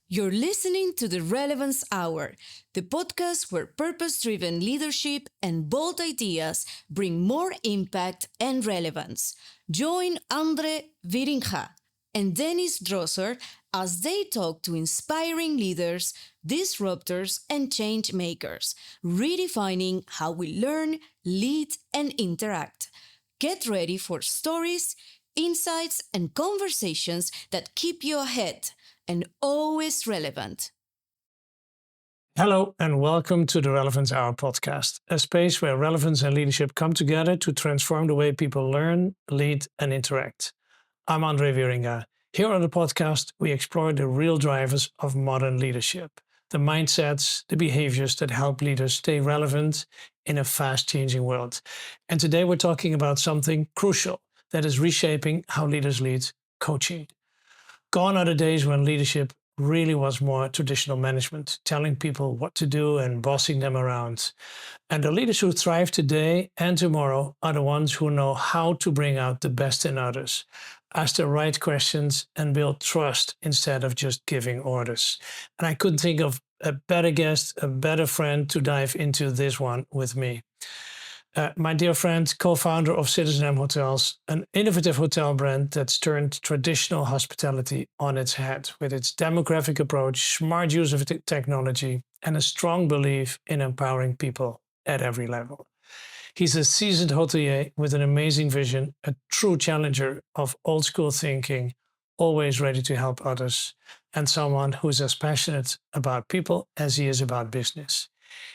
You're listening to the Relevance Hour, the podcast where purpose driven leadership and bold ideas bring more impact and relevance. Join Andre Wiringa and Dennis Drosser as they talk to inspiring leaders, disruptors, and change makers, redefining how we learn, lead, and interact. Get ready for stories, insights, and conversations that keep you ahead and always relevant. Hello, and welcome to the Relevance Hour podcast, a space where relevance and leadership come together to transform the way people learn, lead, and interact. I'm Andre Wiringa. Here on the podcast, we explore the real drivers of modern leadership, the mindsets, the behaviors that help leaders stay relevant in a fast-changing world. And today we're talking about something crucial that is reshaping how leaders lead: coaching. Gone are the days when leadership really was more traditional management, telling people what to do and bossing them around. And the leaders who thrive today and tomorrow are the ones who know how to bring out the best in others, ask the right questions, and build trust instead of just giving orders. And I couldn't think of a better guest, a better friend to dive into this one with me. My dear friend, co-founder of CitizenM Hotels, an innovative hotel brand that's turned traditional hospitality on its head with its demographic approach, smart use of technology, and a strong belief in empowering people at every level. He's a seasoned hotelier with an amazing vision, a true challenger of old school thinking, always ready to help others, and someone who's as passionate about people as he is about business.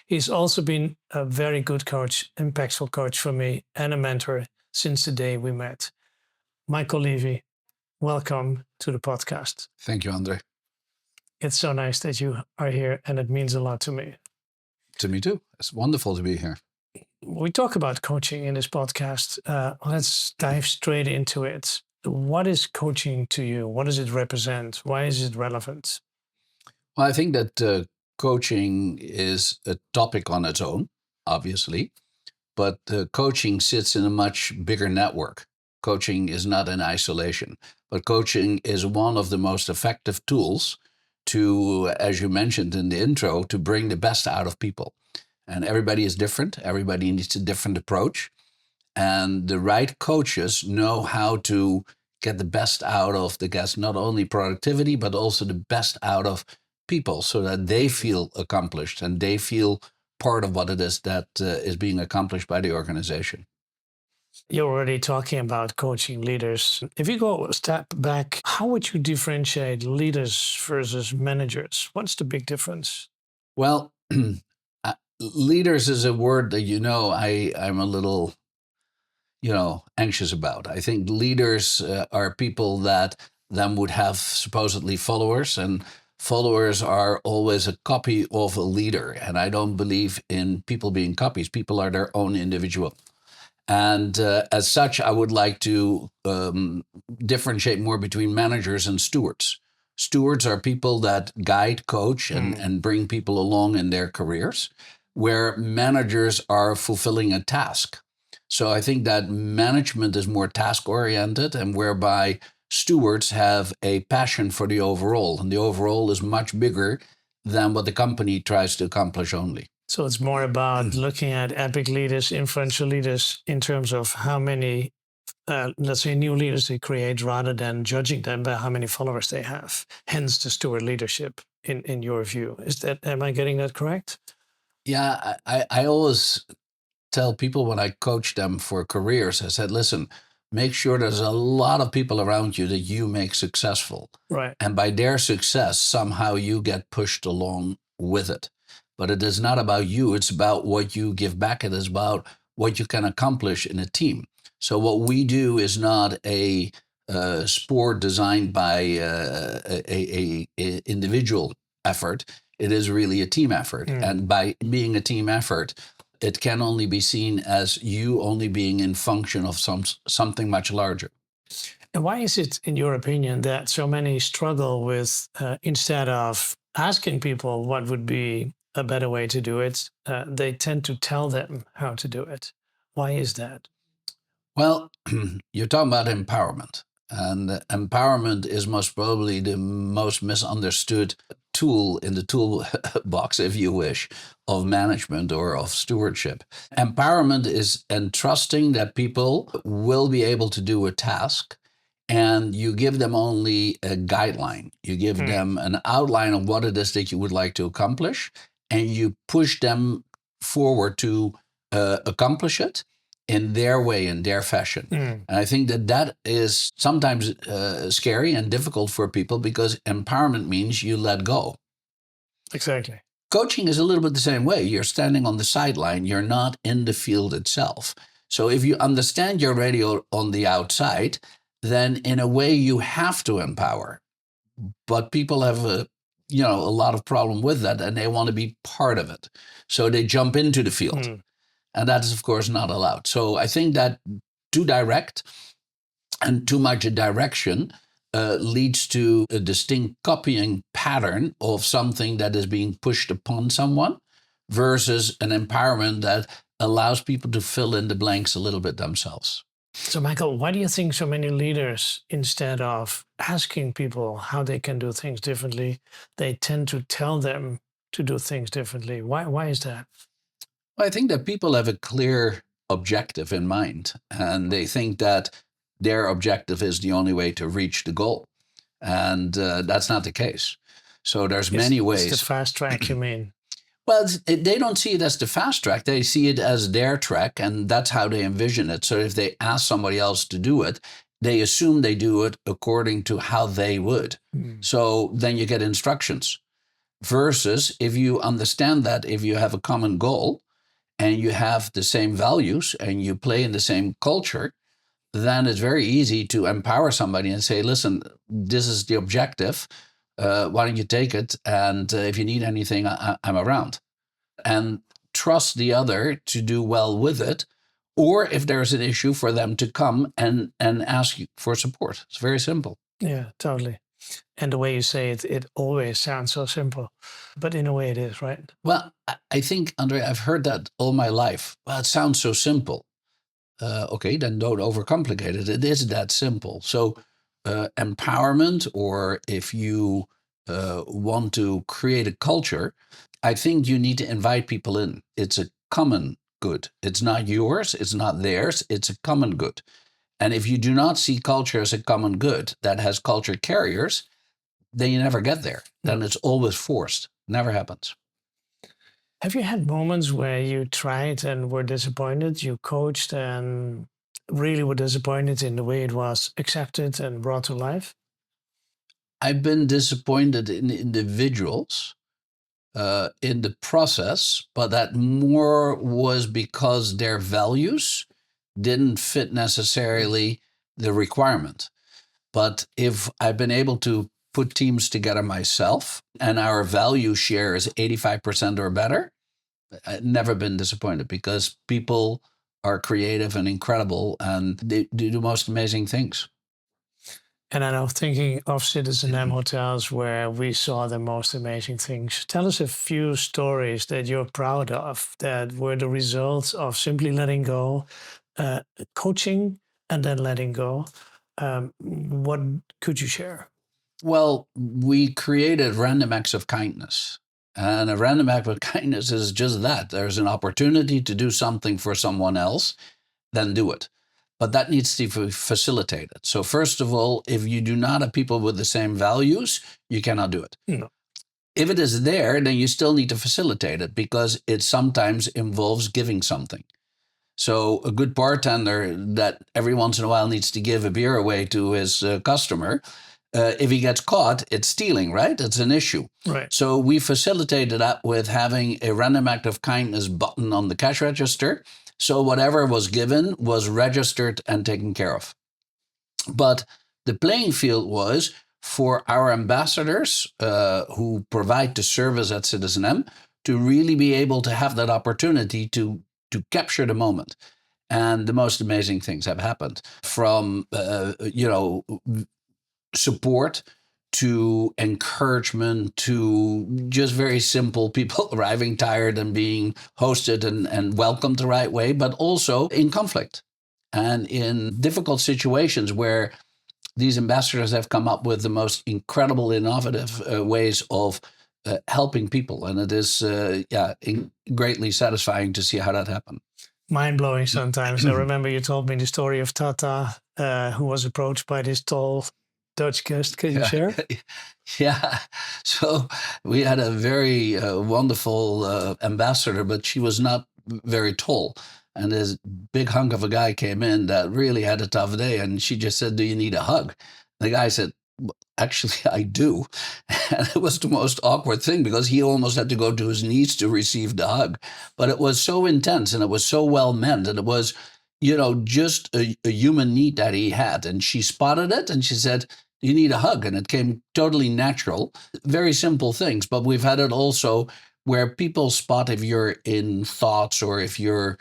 He's also been a very good coach, impactful coach for me, and a mentor since the day we met. Michael Levie, welcome to the podcast. Thank you, Andre. It's so nice that you are here, and it means a lot to me. To me too. It's wonderful to be here. We talk about coaching in this podcast. Let's dive straight into it. What is coaching to you? What does it represent? Why is it relevant? Well, I think that coaching is a topic on its own, obviously, but coaching sits in a much bigger network. Coaching is not in isolation, but coaching is one of the most effective tools to, as you mentioned in the intro, to bring the best out of people. And everybody is different. Everybody needs a different approach. And the right coaches know how to get the best out of the guests, not only productivity, but also the best out of people so that they feel accomplished and they feel part of what it is that is being accomplished by the organization. You're already talking about coaching leaders. If you go a step back, how would you differentiate leaders versus managers? What's the big difference? Well, leaders is a word that, I'm a little, anxious about. I think leaders are people that then would have supposedly followers, and followers are always a copy of a leader. And I don't believe in people being copies. People are their own individual. And as such, I would like to differentiate more between managers and stewards. Stewards are people that guide, coach, and bring people along in their careers, where managers are fulfilling a task. So I think that management is more task-oriented, and whereby stewards have a passion for the overall. And the overall is much bigger than what the company tries to accomplish only. So it's more about looking at epic leaders, influential leaders, in terms of how many, let's say, new leaders they create, rather than judging them by how many followers they have. Hence the steward leadership, in your view. Am I getting that correct? Yeah, I always tell people when I coach them for careers, I said, listen, make sure there's a lot of people around you that you make successful. Right. And by their success, somehow you get pushed along with it. But it is not about you. It's about what you give back. It is about what you can accomplish in a team. So what we do is not a sport designed by a individual effort. It is really a team effort. And by being a team effort, it can only be seen as you only being in function of something much larger. And why is it, in your opinion, that so many struggle with, instead of asking people what would be a better way to do it, they tend to tell them how to do it? Why is that? Well, you're talking about empowerment. And empowerment is most probably the most misunderstood tool in the toolbox, if you wish, of management or of stewardship. Empowerment is entrusting that people will be able to do a task, and you give them only a guideline. You give them an outline of what it is that you would like to accomplish, and you push them forward to accomplish it in their way, in their fashion. And I think that is sometimes scary and difficult for people, because empowerment means you let go. Exactly. Coaching is a little bit the same way. You're standing on the sideline. You're not in the field itself. So if you understand you're already on the outside, then in a way you have to empower. But people have a lot of problem with that, and they want to be part of it. So they jump into the field. And that is, of course, not allowed. So I think that too direct and too much direction leads to a distinct copying pattern of something that is being pushed upon someone, versus an empowerment that allows people to fill in the blanks a little bit themselves. So, Michael, why do you think so many leaders, instead of asking people how they can do things differently, they tend to tell them to do things differently? Why is that? Well, I think that people have a clear objective in mind, and they think that their objective is the only way to reach the goal. And that's not the case. So there's many ways. It's the fast track, you mean? Well, they don't see it as the fast track. They see it as their track, and that's how they envision it. So if they ask somebody else to do it, they assume they do it according to how they would. So then you get instructions. Versus if you understand that if you have a common goal and you have the same values and you play in the same culture, then it's very easy to empower somebody and say, listen, this is the objective. Why don't you take it? And if you need anything, I'm around. And trust the other to do well with it. Or if there's an issue, for them to come and ask you for support. It's very simple. Yeah, totally. And the way you say it, it always sounds so simple. But in a way it is, right? Well, I think, Andre, I've heard that all my life. Well, it sounds so simple. Okay, then don't overcomplicate it. It is that simple. So empowerment, or if you want to create a culture, I think you need to invite people in. It's a common good. It's not yours. It's not theirs. It's a common good. And if you do not see culture as a common good that has culture carriers, then you never get there. Then it's always forced. Never happens. Have you had moments where you tried and were disappointed? You coached and really were disappointed in the way it was accepted and brought to life? I've been disappointed in individuals in the process, but that more was because their values didn't fit necessarily the requirement. But if I've been able to put teams together myself and our value share is 85% or better, I've never been disappointed, because people are creative and incredible, and they do the most amazing things. And I know, thinking of CitizenM hotels where we saw the most amazing things, tell us a few stories that you're proud of that were the results of simply letting go, coaching, and then letting go. What could you share? Well, we created random acts of kindness. And a random act of kindness is just that. There's an opportunity to do something for someone else, then do it. But that needs to be facilitated. So first of all, if you do not have people with the same values, you cannot do it. No. If it is there, then you still need to facilitate it, because it sometimes involves giving something. So a good bartender that every once in a while needs to give a beer away to his customer, if he gets caught, it's stealing, right? It's an issue. Right. So we facilitated that with having a random act of kindness button on the cash register. So whatever was given was registered and taken care of. But the playing field was for our ambassadors who provide the service at CitizenM to really be able to have that opportunity to capture the moment. And the most amazing things have happened, from support to encouragement to just very simple people arriving tired and being hosted and welcomed the right way, but also in conflict and in difficult situations where these ambassadors have come up with the most incredible, innovative ways of helping people. And it is greatly satisfying to see how that happened. Mind-blowing sometimes. I remember you told me the story of Tata, who was approached by this tall Dutch guest. Can you share? Yeah. So we had a very wonderful ambassador, but she was not very tall. And this big hunk of a guy came in that really had a tough day. And she just said, "Do you need a hug?" The guy said, "Actually, I do." And it was the most awkward thing because he almost had to go to his knees to receive the hug. But it was so intense and it was so well meant. And it was, just a human need that he had. And she spotted it and she said, "You need a hug." And it came totally natural. Very simple things. But we've had it also where people spot if you're in thoughts or if you're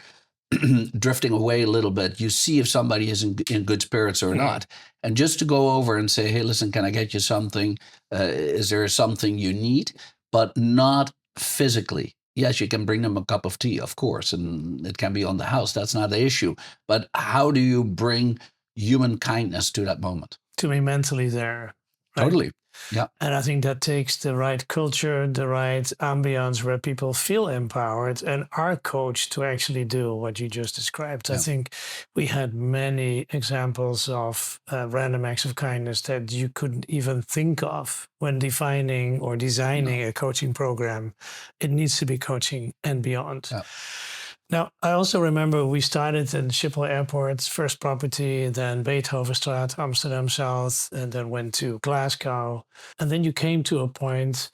drifting away a little bit, you see if somebody is in good spirits or not. And just to go over and say, "Hey, listen, can I get you something? Is there something you need?" But not physically. Yes, you can bring them a cup of tea, of course, and it can be on the house. That's not the issue. But how do you bring human kindness to that moment? To be mentally there. Right? Totally. Yeah. And I think that takes the right culture, the right ambience where people feel empowered and are coached to actually do what you just described. Yeah. I think we had many examples of random acts of kindness that you couldn't even think of when defining or designing a coaching program. It needs to be coaching and beyond. Yeah. Now, I also remember we started in Schiphol Airport's first property, then Beethovenstraat, Amsterdam South, and then went to Glasgow. And then you came to a point,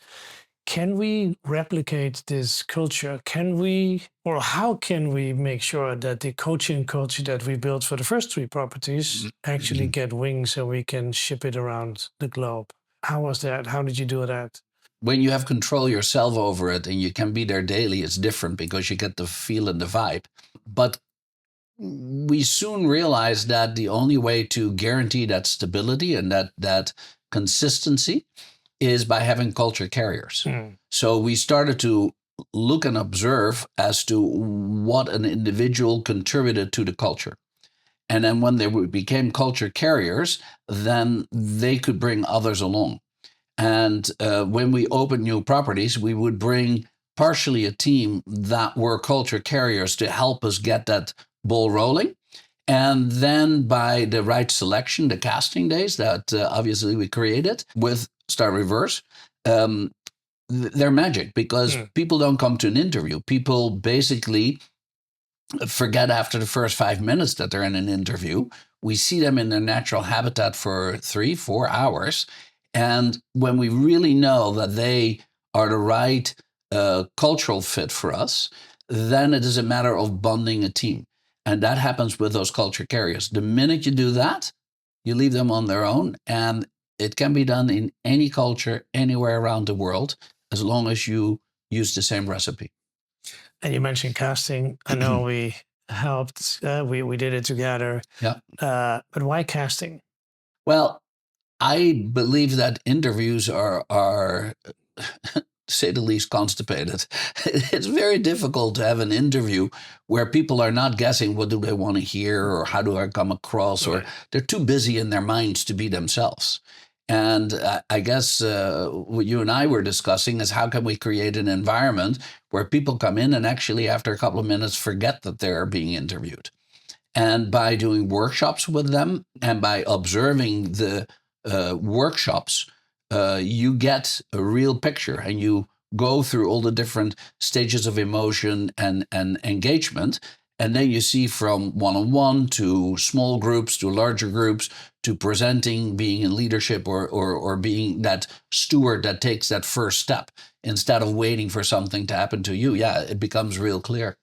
can we replicate this culture? Can we, or how can we make sure that the coaching culture that we built for the first 3 properties actually get wings so we can ship it around the globe? How was that? How did you do that? When you have control yourself over it and you can be there daily, it's different because you get the feel and the vibe. But we soon realized that the only way to guarantee that stability and that consistency is by having culture carriers. So we started to look and observe as to what an individual contributed to the culture. And then when they became culture carriers, then they could bring others along. And when we opened new properties, we would bring partially a team that were culture carriers to help us get that ball rolling. And then by the right selection, the casting days that obviously we created with Start Reverse, they're magic because people don't come to an interview. People basically forget after the first 5 minutes that they're in an interview. We see them in their natural habitat for 3-4 hours. And when we really know that they are the right cultural fit for us, then it is a matter of bonding a team. And that happens with those culture carriers. The minute you do that, you leave them on their own. And it can be done in any culture, anywhere around the world, as long as you use the same recipe. And you mentioned casting. I know we helped, we did it together. Yeah. But why casting? Well, I believe that interviews are say the least, constipated. It's very difficult to have an interview where people are not guessing what do they want to hear or how do I come across, or they're too busy in their minds to be themselves. And I guess what you and I were discussing is how can we create an environment where people come in and actually after a couple of minutes forget that they're being interviewed. And by doing workshops with them and by observing the workshops, you get a real picture and you go through all the different stages of emotion and engagement. And then you see from one-on-one to small groups to larger groups to presenting, being in leadership or being that steward that takes that first step instead of waiting for something to happen to you. Yeah, it becomes real clear.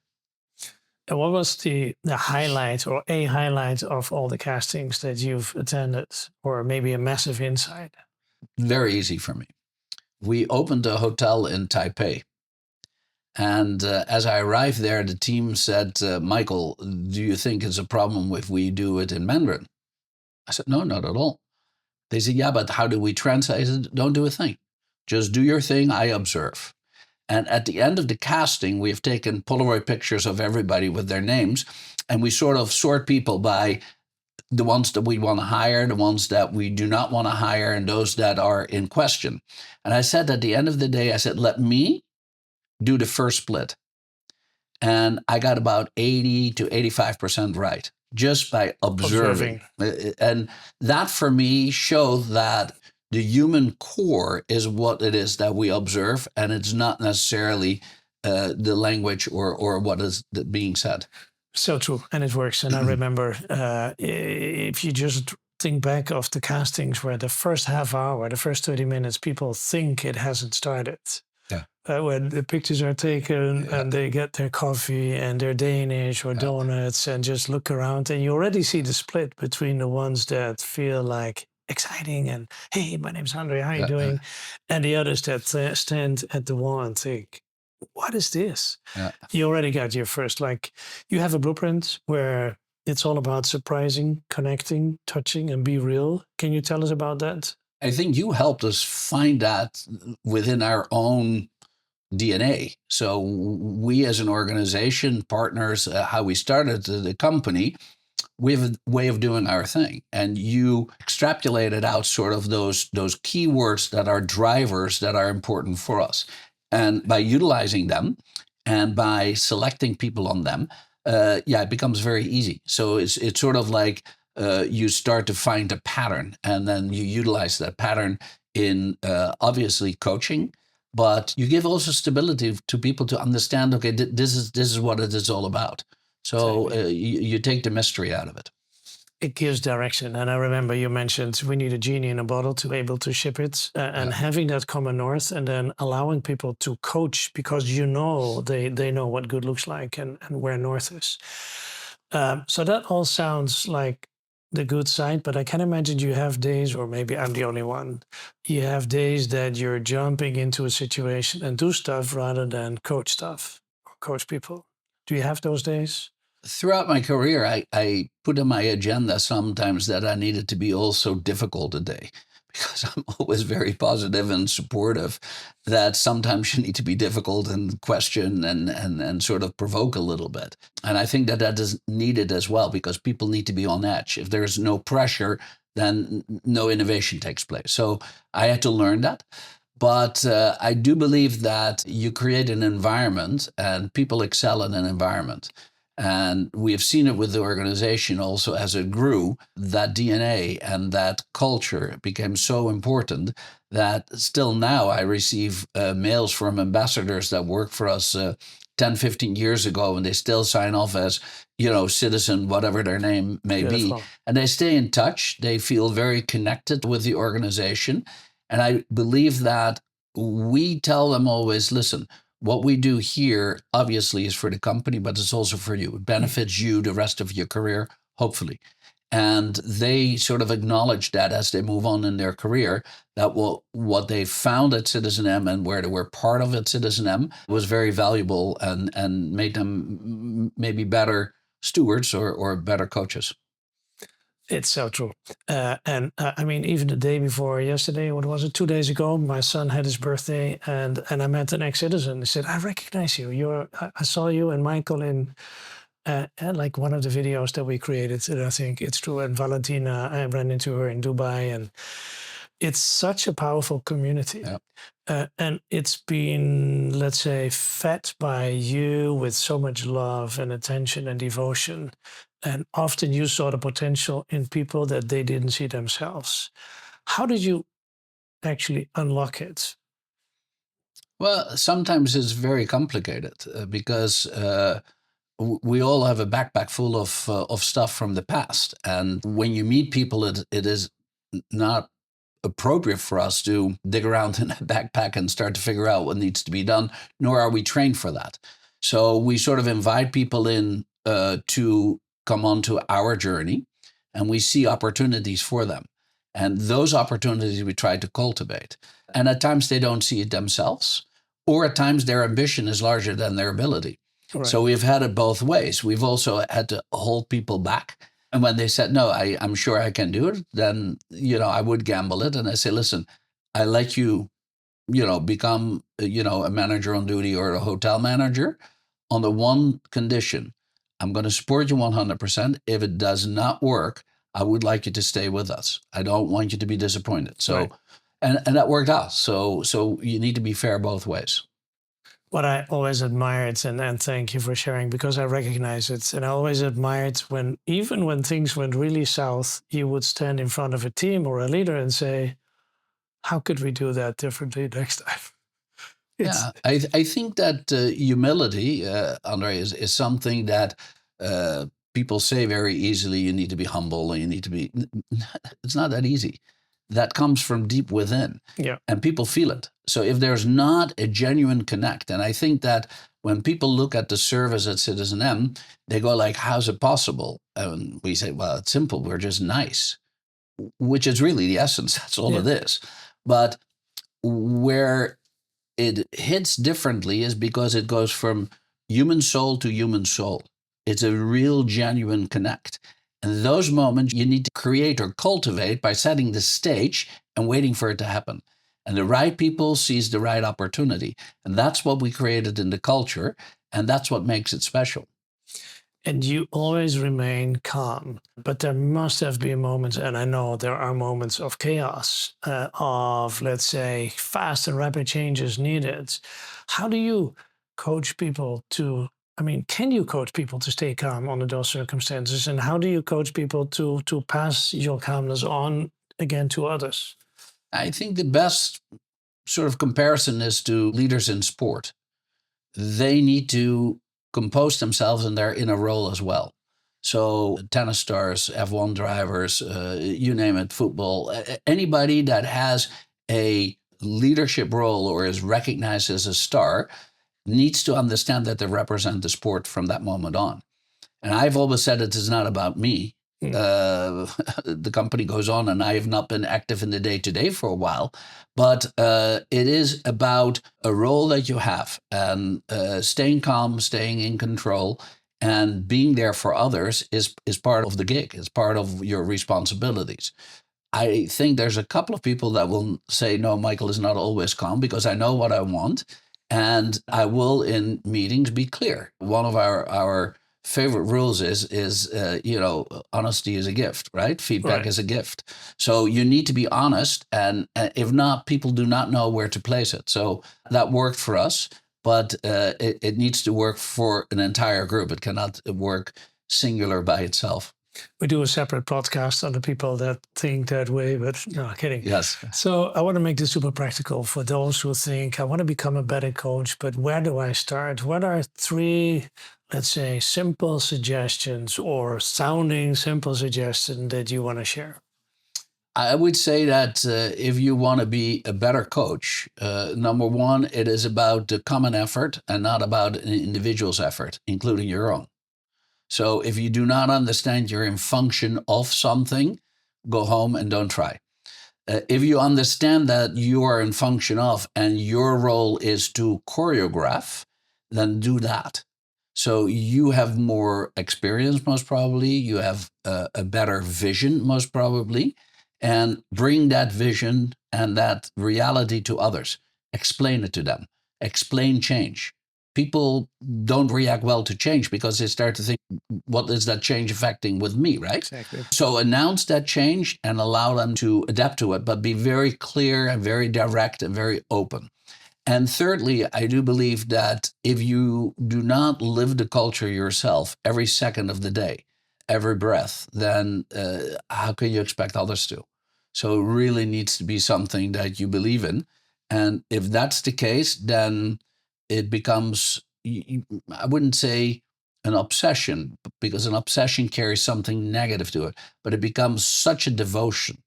And what was the highlight or a highlight of all the castings that you've attended, or maybe a massive insight? Very easy for me. We opened a hotel in Taipei. And as I arrived there, the team said, "Michael, do you think it's a problem if we do it in Mandarin?" I said, "No, not at all." They said, "Yeah, but how do we translate?" I said, "Don't do a thing. Just do your thing. I observe." And at the end of the casting, we have taken Polaroid pictures of everybody with their names, and we sort of sort people by the ones that we want to hire, the ones that we do not want to hire, and those that are in question. And I said at the end of the day, I said, let me do the first split. And I got about 80 to 85% right just by observing. And that for me showed that the human core is what it is that we observe, and it's not necessarily the language or what is being said. So true, and it works. And I remember if you just think back of the castings where the first half hour, the first 30 minutes, people think it hasn't started. Yeah. When the pictures are taken and they get their coffee and their Danish or donuts and just look around, and you already see the split between the ones that feel like exciting and, hey, my name's Andre, how are you doing? And the others that stand at the wall and think, what is this? Yeah. You already got your first, like, you have a blueprint where it's all about surprising, connecting, touching, and be real. Can you tell us about that? I think you helped us find that within our own DNA. So we as an organization, partners, how we started the company, we have a way of doing our thing. And you extrapolated out sort of those keywords that are drivers that are important for us. And by utilizing them and by selecting people on them, it becomes very easy. So it's sort of like you start to find a pattern, and then you utilize that pattern in obviously coaching, but you give also stability to people to understand, okay, this is what it is all about. So you take the mystery out of it. It gives direction. And I remember you mentioned we need a genie in a bottle to be able to ship it, and having that common north, and then allowing people to coach because they know what good looks like and where north is. So that all sounds like the good side, but I can imagine you have days, or maybe I'm the only one, you have days that you're jumping into a situation and do stuff rather than coach stuff or coach people. Do you have those days? Throughout my career, I put on my agenda sometimes that I needed to be also difficult a day, because I'm always very positive and supportive, that sometimes you need to be difficult and question and sort of provoke a little bit. And I think that is needed as well, because people need to be on edge. If there's no pressure, then no innovation takes place. So I had to learn that. But I do believe that you create an environment and people excel in an environment. And we have seen it with the organization also as it grew, that DNA and that culture became so important that still now I receive mails from ambassadors that worked for us 10, 15 years ago, and they still sign off as, citizen, whatever their name may be. And they stay in touch. They feel very connected with the organization. And I believe that we tell them always, listen, what we do here obviously is for the company, but it's also for you. It benefits you the rest of your career, hopefully. And they sort of acknowledge that as they move on in their career, that what they found at CitizenM and where they were part of at CitizenM was very valuable and made them maybe better stewards or better coaches. It's so true. And I mean, even the day before yesterday, what was it, 2 days ago, my son had his birthday, and I met an ex-citizen. He said, I recognize you. I saw you and Michael in like one of the videos that we created. And I think it's true. And Valentina, I ran into her in Dubai, and it's such a powerful community. Yeah. And it's been, let's say, fed by you with so much love and attention and devotion. And often you saw the potential in people that they didn't see themselves. How did you actually unlock it? Well, sometimes it's very complicated because we all have a backpack full of stuff from the past. And when you meet people, it is not appropriate for us to dig around in a backpack and start to figure out what needs to be done, nor are we trained for that. So we sort of invite people in to come onto our journey, and we see opportunities for them. And those opportunities we try to cultivate. And at times they don't see it themselves, or at times their ambition is larger than their ability. Right. So we've had it both ways. We've also had to hold people back. And when they said, no, I'm sure I can do it, then, I would gamble it. And I say, listen, I let you, become, a manager on duty or a hotel manager on the one condition. I'm going to support you 100%. If it does not work, I would like you to stay with us. I don't want you to be disappointed. So, Right. and that worked out. So you need to be fair both ways. What I always admired, and thank you for sharing, because I recognize it, and I always admired when, even when things went really south, you would stand in front of a team or a leader and say, how could we do that differently next time? Yeah, I think that humility, Andre, is something that people say very easily. You need to be humble, and you need to be. It's not that easy. That comes from deep within, Yeah. and people feel it. So if there's not a genuine connect, and I think that when people look at the service at CitizenM, they go like, "How's it possible?" And we say, "Well, it's simple. We're just nice," which is really the essence. That's all it is. But where it hits differently is because it goes from human soul to human soul. It's a real genuine connect. And those moments you need to create or cultivate by setting the stage and waiting for it to happen. And the right people seize the right opportunity. And that's what we created in the culture. And that's what makes it special. And you always remain calm, but there must have been moments, and I know there are moments of chaos, of, let's say, fast and rapid changes needed. How do you coach people to, I mean, can you coach people to stay calm under those circumstances? And how do you coach people to pass your calmness on again to others? I think the best sort of comparison is to leaders in sport. They need to compose themselves and they're in a role as well. So tennis stars, F1 drivers, you name it, football, anybody that has a leadership role or is recognized as a star needs to understand that they represent the sport from that moment on. And I've always said it is not about me. The company goes on, and I have not been active in the day-to-day for a while, but it is about a role that you have, and staying calm, staying in control, and being there for others is part of the gig. It's part of your responsibilities. I think there's a couple of people that will say, no, Michael is not always calm because I know what I want. And I will in meetings be clear. One of our favorite rules is honesty is a gift, right? Feedback is a gift. So you need to be honest. And if not, people do not know where to place it. So that worked for us, but it needs to work for an entire group. It cannot work singular by itself. We do a separate podcast on the people that think that way, but no, kidding. Yes. So I want to make this super practical for those who think, I want to become a better coach, but where do I start? What are 3, let's say, simple suggestions or sounding simple suggestions that you want to share? I would say that if you want to be a better coach, number one, it is about the common effort and not about an individual's effort, including your own. So if you do not understand you're in function of something, go home and don't try. If you understand that you are in function of and your role is to choreograph, then do that. So you have more experience, most probably. You have a better vision, most probably. And bring that vision and that reality to others. Explain it to them. Explain change. People don't react well to change because they start to think, what is that change affecting with me, right? Exactly. So announce that change and allow them to adapt to it, but be very clear and very direct and very open. And thirdly, I do believe that if you do not live the culture yourself every second of the day, every breath, then how can you expect others to? So it really needs to be something that you believe in. And if that's the case, then it becomes, I wouldn't say an obsession, because an obsession carries something negative to it, but it becomes such a devotion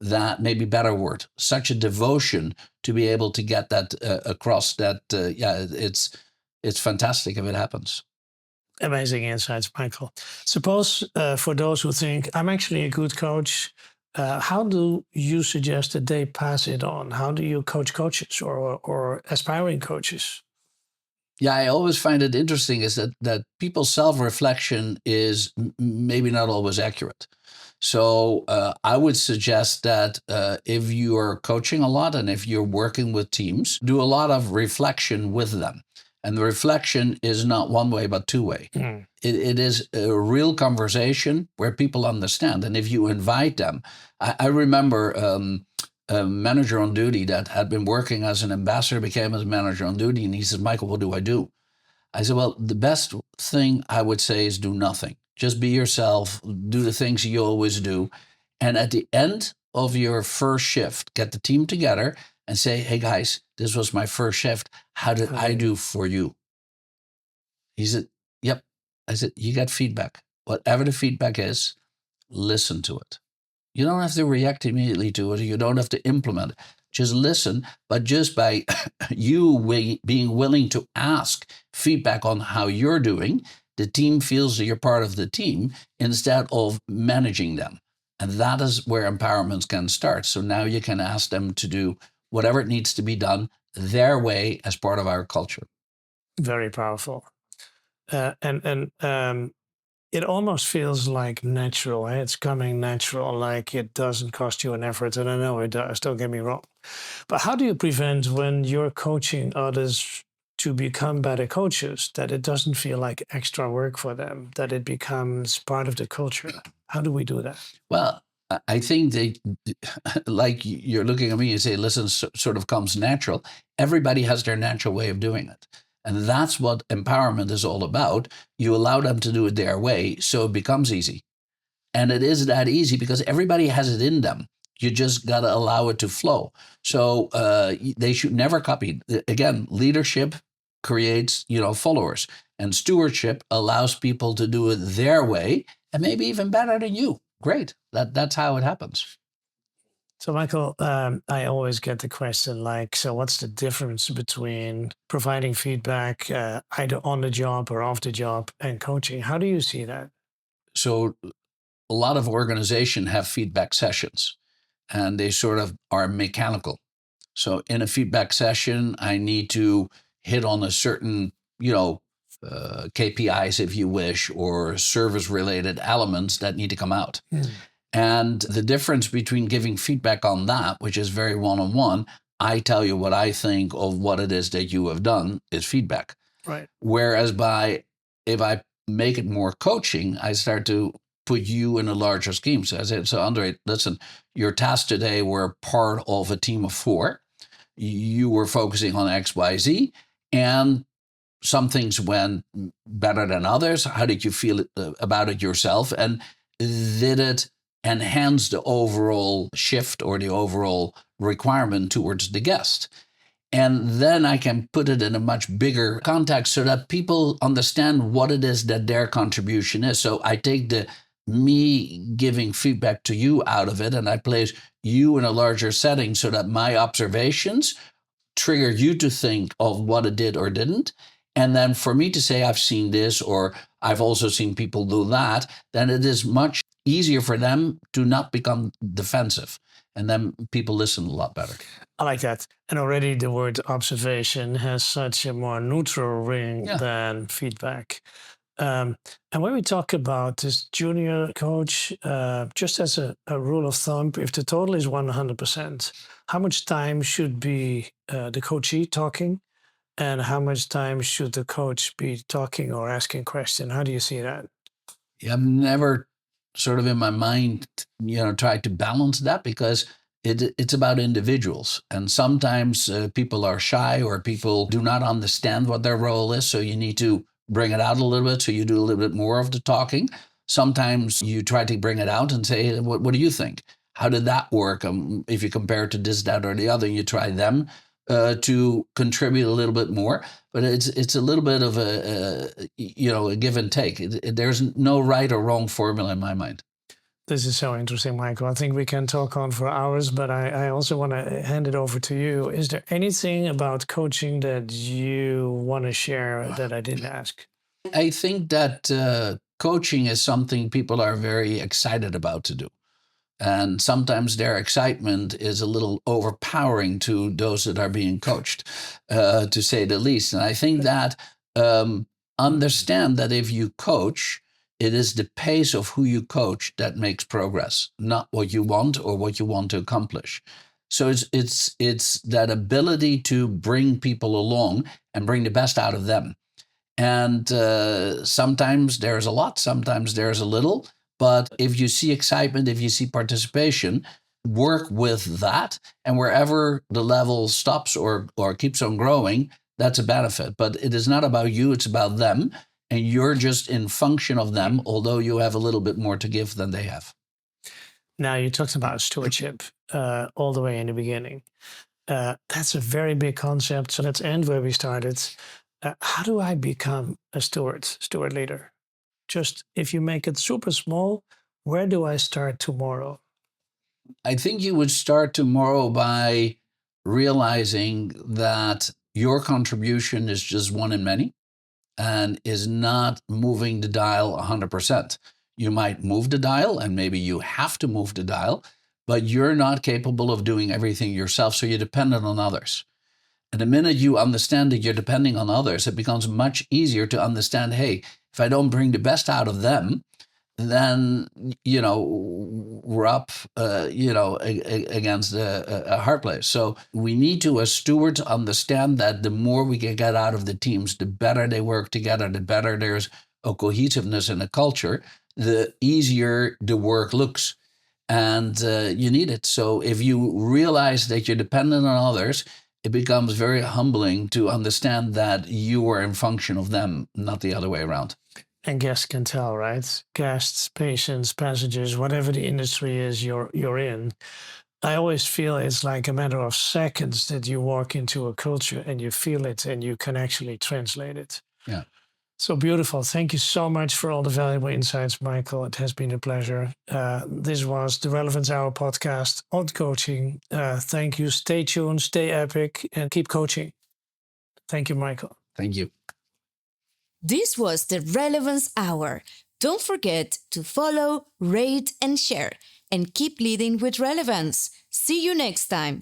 that, maybe better word, such a devotion to be able to get that across that, it's fantastic if it happens. Amazing insights, Michael. Suppose for those who think, I'm actually a good coach, how do you suggest that they pass it on? How do you coach coaches or aspiring coaches? Yeah, I always find it interesting is that people's self-reflection is maybe not always accurate. So I would suggest that if you are coaching a lot and if you're working with teams, do a lot of reflection with them. And the reflection is not one way, but two way. Mm. It is a real conversation where people understand. And if you invite them, I remember a manager on duty that had been working as an ambassador, became a manager on duty. And he says, Michael, what do I do? I said, well, the best thing I would say is do nothing. Just be yourself, do the things you always do. And at the end of your first shift, get the team together and say, hey guys, this was my first shift. How did I do for you? He said, yep. I said, you got feedback. Whatever the feedback is, listen to it. You don't have to react immediately to it. You don't have to implement it. Just listen. But just by you being willing to ask feedback on how you're doing, the team feels that you're part of the team instead of managing them. And that is where empowerment can start. So now you can ask them to do whatever it needs to be done their way as part of our culture. Very powerful. It almost feels like natural. Eh? It's coming natural, like it doesn't cost you an effort. And I know it does, don't get me wrong. But how do you prevent when you're coaching others to become better coaches, that it doesn't feel like extra work for them, that it becomes part of the culture? How do we do that? Well, I think they, like you're looking at me and say, listen, sort of comes natural. Everybody has their natural way of doing it. And that's what empowerment is all about. You allow them to do it their way, so it becomes easy. And it is that easy because everybody has it in them. You just got to allow it to flow. So they should never copy. Again, leadership creates, followers. And stewardship allows people to do it their way and maybe even better than you. Great. That's how it happens. So, Michael, I always get the question like, so what's the difference between providing feedback either on the job or off the job and coaching? How do you see that? So a lot of organizations have feedback sessions and they sort of are mechanical. So in a feedback session, I need to hit on a certain, KPIs, if you wish, or service-related elements that need to come out. Mm. And the difference between giving feedback on that, which is very one-on-one, I tell you what I think of what it is that you have done, is feedback. Right. Whereas if I make it more coaching, I start to put you in a larger scheme. So I said, so Andre, listen, your tasks today were part of a team of 4. You were focusing on X, Y, Z, and some things went better than others. How did you feel about it yourself? And did it enhance the overall shift or the overall requirement towards the guest? And then I can put it in a much bigger context so that people understand what it is that their contribution is. So I take me giving feedback to you out of it, and I place you in a larger setting so that my observations trigger you to think of what it did or didn't. And then for me to say, I've seen this, or I've also seen people do that, then it is much easier for them to not become defensive. And then people listen a lot better. I like that. And already the word observation has such a more neutral ring than feedback. And when we talk about this junior coach, just as a rule of thumb, if the total is 100%, how much time should be the coachee talking? And how much time should the coach be talking or asking questions? How do you see that? I've never sort of in my mind, tried to balance that because it's about individuals. And sometimes people are shy or people do not understand what their role is. So you need to bring it out a little bit. So you do a little bit more of the talking. Sometimes you try to bring it out and say, what do you think? How did that work? If you compare it to this, that, or the other, you try them to contribute a little bit more, but it's a little bit of a give and take. There's no right or wrong formula in my mind. This is so interesting, Michael. I think we can talk on for hours, but I also want to hand it over to you. Is there anything about coaching that you want to share that I didn't ask? I think that coaching is something people are very excited about to do. And sometimes their excitement is a little overpowering to those that are being coached, to say the least. And I think that understand that if you coach, it is the pace of who you coach that makes progress, not what you want or what you want to accomplish. So it's that ability to bring people along and bring the best out of them. And sometimes there's a lot, sometimes there's a little. But if you see excitement, if you see participation, work with that. And wherever the level stops or keeps on growing, that's a benefit. But it is not about you, it's about them. And you're just in function of them, although you have a little bit more to give than they have. Now, you talked about stewardship all the way in the beginning. That's a very big concept. So let's end where we started. How do I become a steward leader? Just if you make it super small, where do I start tomorrow? I think you would start tomorrow by realizing that your contribution is just one in many and is not moving the dial 100%. You might move the dial, and maybe you have to move the dial, but you're not capable of doing everything yourself, so you're dependent on others. And the minute you understand that you're depending on others, it becomes much easier to understand, hey, if I don't bring the best out of them, then, we're up, against a hard place. So we need to, as stewards, understand that the more we can get out of the teams, the better they work together, the better there's a cohesiveness in a culture, the easier the work looks. And you need it. So if you realize that you're dependent on others, it becomes very humbling to understand that you are in function of them, not the other way around. And guests can tell, right? Guests, patients, passengers, whatever the industry is you're in. I always feel it's like a matter of seconds that you walk into a culture and you feel it and you can actually translate it. Yeah. So beautiful. Thank you so much for all the valuable insights, Michael. It has been a pleasure. This was the Relevance Hour podcast on coaching. Thank you. Stay tuned, stay epic, and keep coaching. Thank you, Michael. Thank you. This was the Relevance Hour. Don't forget to follow, rate, and share, and keep leading with relevance. See you next time.